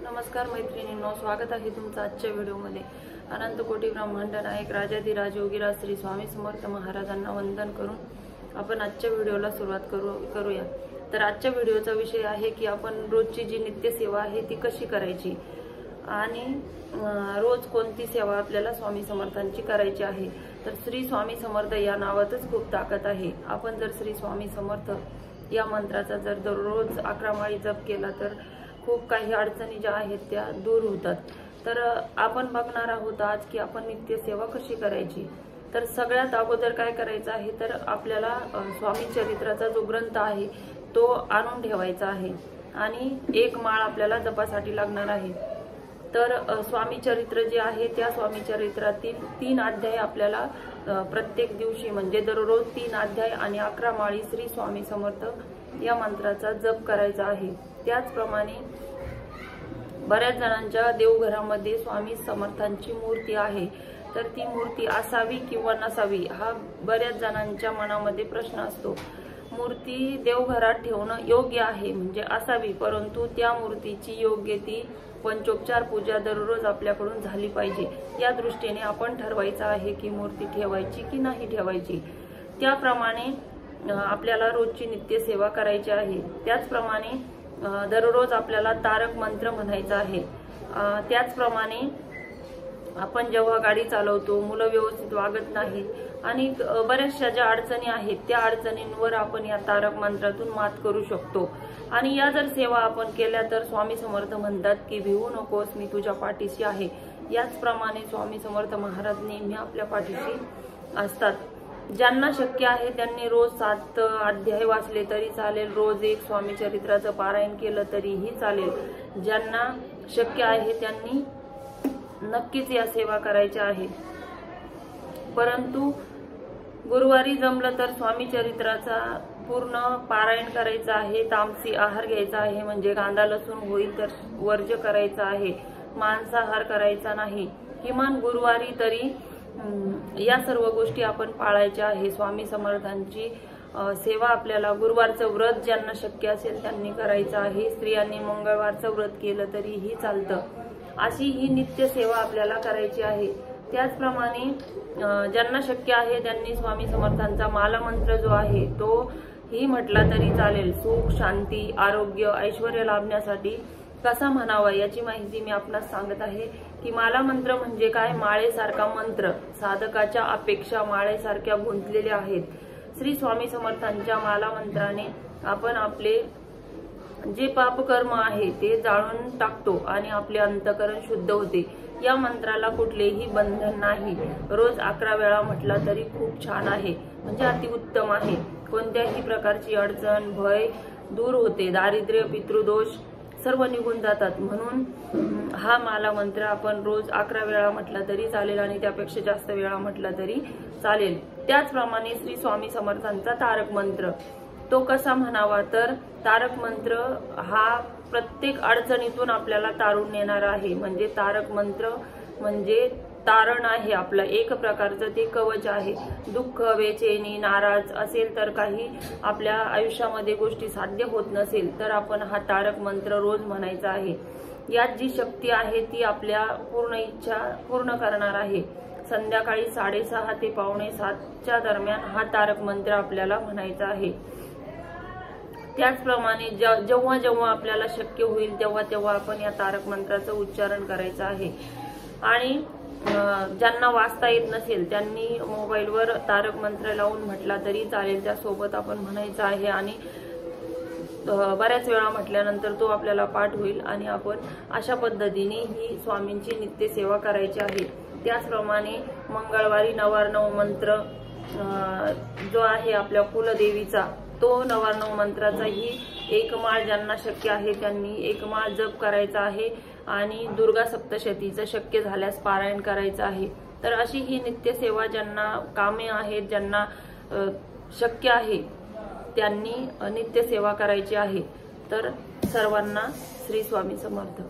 नमस्कार मैत्रिणींनो, स्वागत आहे तुमचं आजच्या व्हिडिओमध्ये। अनंत कोटी ब्रह्मांड नायक राजाधिराज योगीराज श्री स्वामी समर्थ महाराजांना वंदन करून आपण आजच्या व्हिडिओला सुरुवात करूया। तर आजच्या व्हिडिओचा विषय आहे की आपण रोजची जी नित्य सेवा आहे ती कशी करायची आणि रोज कोणती सेवा आपल्याला स्वामी समर्थांची करायची आहे। तर श्री स्वामी समर्थ या नावातच खूप ताकद आहे। आपण जर श्री स्वामी समर्थ या मंत्राचा जर दररोज 11 माळी जप केला तर खूप काही अडचणी ज्या आहेत त्या दूर होतात। तर आपण बघणार आहोत आज की आपण नित्य सेवा कशी करायची। तर सगळ्यात अगोदर काय करायचं आहे तर आपल्याला स्वामी चरित्राचा जो ग्रंथ आहे तो आणून ठेवायचा आहे आणि एक माळ आपल्याला जपासाठी लागणार आहे। तर स्वामी चरित्र जे आहे त्या स्वामी चरित्रातील 3 अध्याय आपल्याला प्रत्येक दिवशी म्हणजे दररोज 3 अध्याय आणि 11 माळी श्री स्वामी समर्थ या मंत्राचा जप करायचा आहे। त्याचप्रमाणे बऱ्याच जणांच्या देवघरामध्ये स्वामी समर्थांची मूर्ती आहे, तर ती मूर्ती असावी किंवा नसावी हा बऱ्याच जणांच्या मनामध्ये प्रश्न असतो। मूर्ती देवघरात ठेवणं योग्य आहे म्हणजे असावी, परंतु त्या मूर्तीची योग्य ती पंचोपचार पूजा दररोज आपल्याकडून झाली पाहिजे। या दृष्टीने आपण ठरवायचं आहे की मूर्ती ठेवायची की नाही ठेवायची। त्याप्रमाणे आपल्याला रोजची नित्य सेवा करायची आहे। त्याचप्रमाणे दररोज आपल्याला तारक मंत्र म्हणायचा आहे। त्याचप्रमाणे आपण जेव्हा गाडी चालवतो, मुलं व्यवस्थित वागत नाहीत आणि बऱ्याचशा ज्या अडचणी आहेत त्या अडचणींवर आपण या तारक मंत्रातून मात करू शकतो। आणि या जर सेवा आपण केल्या तर स्वामी समर्थ म्हणतात की भिवू नकोस, मी तुझ्या पाठीशी आहे। याचप्रमाणे स्वामी समर्थ महाराज नेहमी आपल्या पाठीशी असतात। ज्यांना शक्य आहे त्यांनी रोज 7 अध्याय वाचले तरी चालेल, रोज एक स्वामी चरित्राचं पारायण केलं तरीही चालेल। ज्यांना शक्य आहे त्यांनी नक्कीच या सेवा करायच्या आहे। परंतु गुरुवारी जमलं तर स्वामी चरित्राचा पूर्ण पारायण करायचं आहे। तामसी आहार घ्यायचा आहे म्हणजे कांदा लसूण होईल तर वर्ज्य करायचा आहे, मांसाहार करायचा नाही। किमान गुरुवारी तरी या सर्व गोष्टी आपण पाळायच्या आहे। स्वामी समर्थांची सेवा आपल्याला गुरुवारचं व्रत ज्यांना शक्य असेल त्यांनी करायचं आहे। स्त्रियांनी मंगळवारचं व्रत केलं तरीही चालतं। अशी ही नित्य सेवा आपल्याला करायची आहे। त्याचप्रमाणे ज्यांना शक्य आहे त्यांनी स्वामी समर्थांचा माला मंत्र जो आहे तो ही म्हटला तरी चालेल। सुख, शांती, आरोग्य, ऐश्वर्य लाभण्यासाठी कसा म्हणावा याची माहिती मी आपणास सांगत आहे की माला मंत्र म्हणजे काय। माळेसारखा मंत्र साधकाच्या अपेक्षा माळेसारख्या गुंतलेल्या आहेत। श्री स्वामी समर्थांच्या माला मंत्राने आपण आपले जे पापकर्म आहे ते जाळून टाकतो आणि आपले अंतःकरण शुद्ध होते। या मंत्राला कुठलेही बंधन नाही। रोज 11 वेळा म्हटला तरी खूप छान आहे म्हणजे अतिउत्तम आहे। कोणत्याही प्रकारची अडचण, भय दूर होते, दारिद्र्य, पितृदोष सर्व निघून जातात। म्हणून हा माला मंत्र आपण रोज 11 वेळा म्हटला तरी चालेल आणि त्यापेक्षा जास्त वेळा म्हटला तरी चालेल। त्याचप्रमाणे श्री स्वामी समर्थांचा तारक मंत्र तो कसा म्हणावा तर तारक मंत्र हा प्रत्येक अडचणीतून आपल्याला तारून नेणारा आहे। म्हणजे तारक मंत्र म्हणजे तारण आहे आपलं, एक प्रकारचं ते कवच आहे। दुःख, बेचैनी, नाराज असेल तर काही आपल्या आयुष्यामध्ये गोष्टी साध्य होत नसेल तर आपण हा तारक मंत्र रोज म्हणायचा आहे। यात जी शक्ती आहे ती आपल्या पूर्ण इच्छा पूर्ण करणार आहे। संध्याकाळी 6:30 ते 6:45च्या दरम्यान हा तारक मंत्र आपल्याला म्हणायचा आहे। त्याचप्रमाणे जेव्हा जेव्हा आपल्याला शक्य होईल तेव्हा तेव्हा आपण या तारक मंत्राचं उच्चारण करायचं आहे। आणि ज्यांना वाचता येत नसेल त्यांनी मोबाईलवर तारक मंत्र लावून म्हटला तरी चालेल, त्यासोबत आपण म्हणायचं आहे आणि बऱ्याच वेळा म्हटल्यानंतर तो आपल्याला पाठ होईल आणि आपण अशा पद्धतीने ही स्वामींची नित्य सेवा करायची आहे। त्याचप्रमाणे मंगळवारी नवार्णव मंत्र जो आहे आपल्या कुलदेवीचा तो नवार्णव मंत्राचाही 1 माळ ज्यांना शक्य आहे त्यांनी 1 माळ जप करायचा आहे आणि दुर्गा सप्तशतीचं शक्य झाल्यास पारायण करायचं आहे। तर अशी ही नित्य सेवा ज्यांना कामे आहेत, ज्यांना शक्य आहे त्यांनी नित्य सेवा करायची आहे। तर सर्वांना श्री स्वामी समर्थ।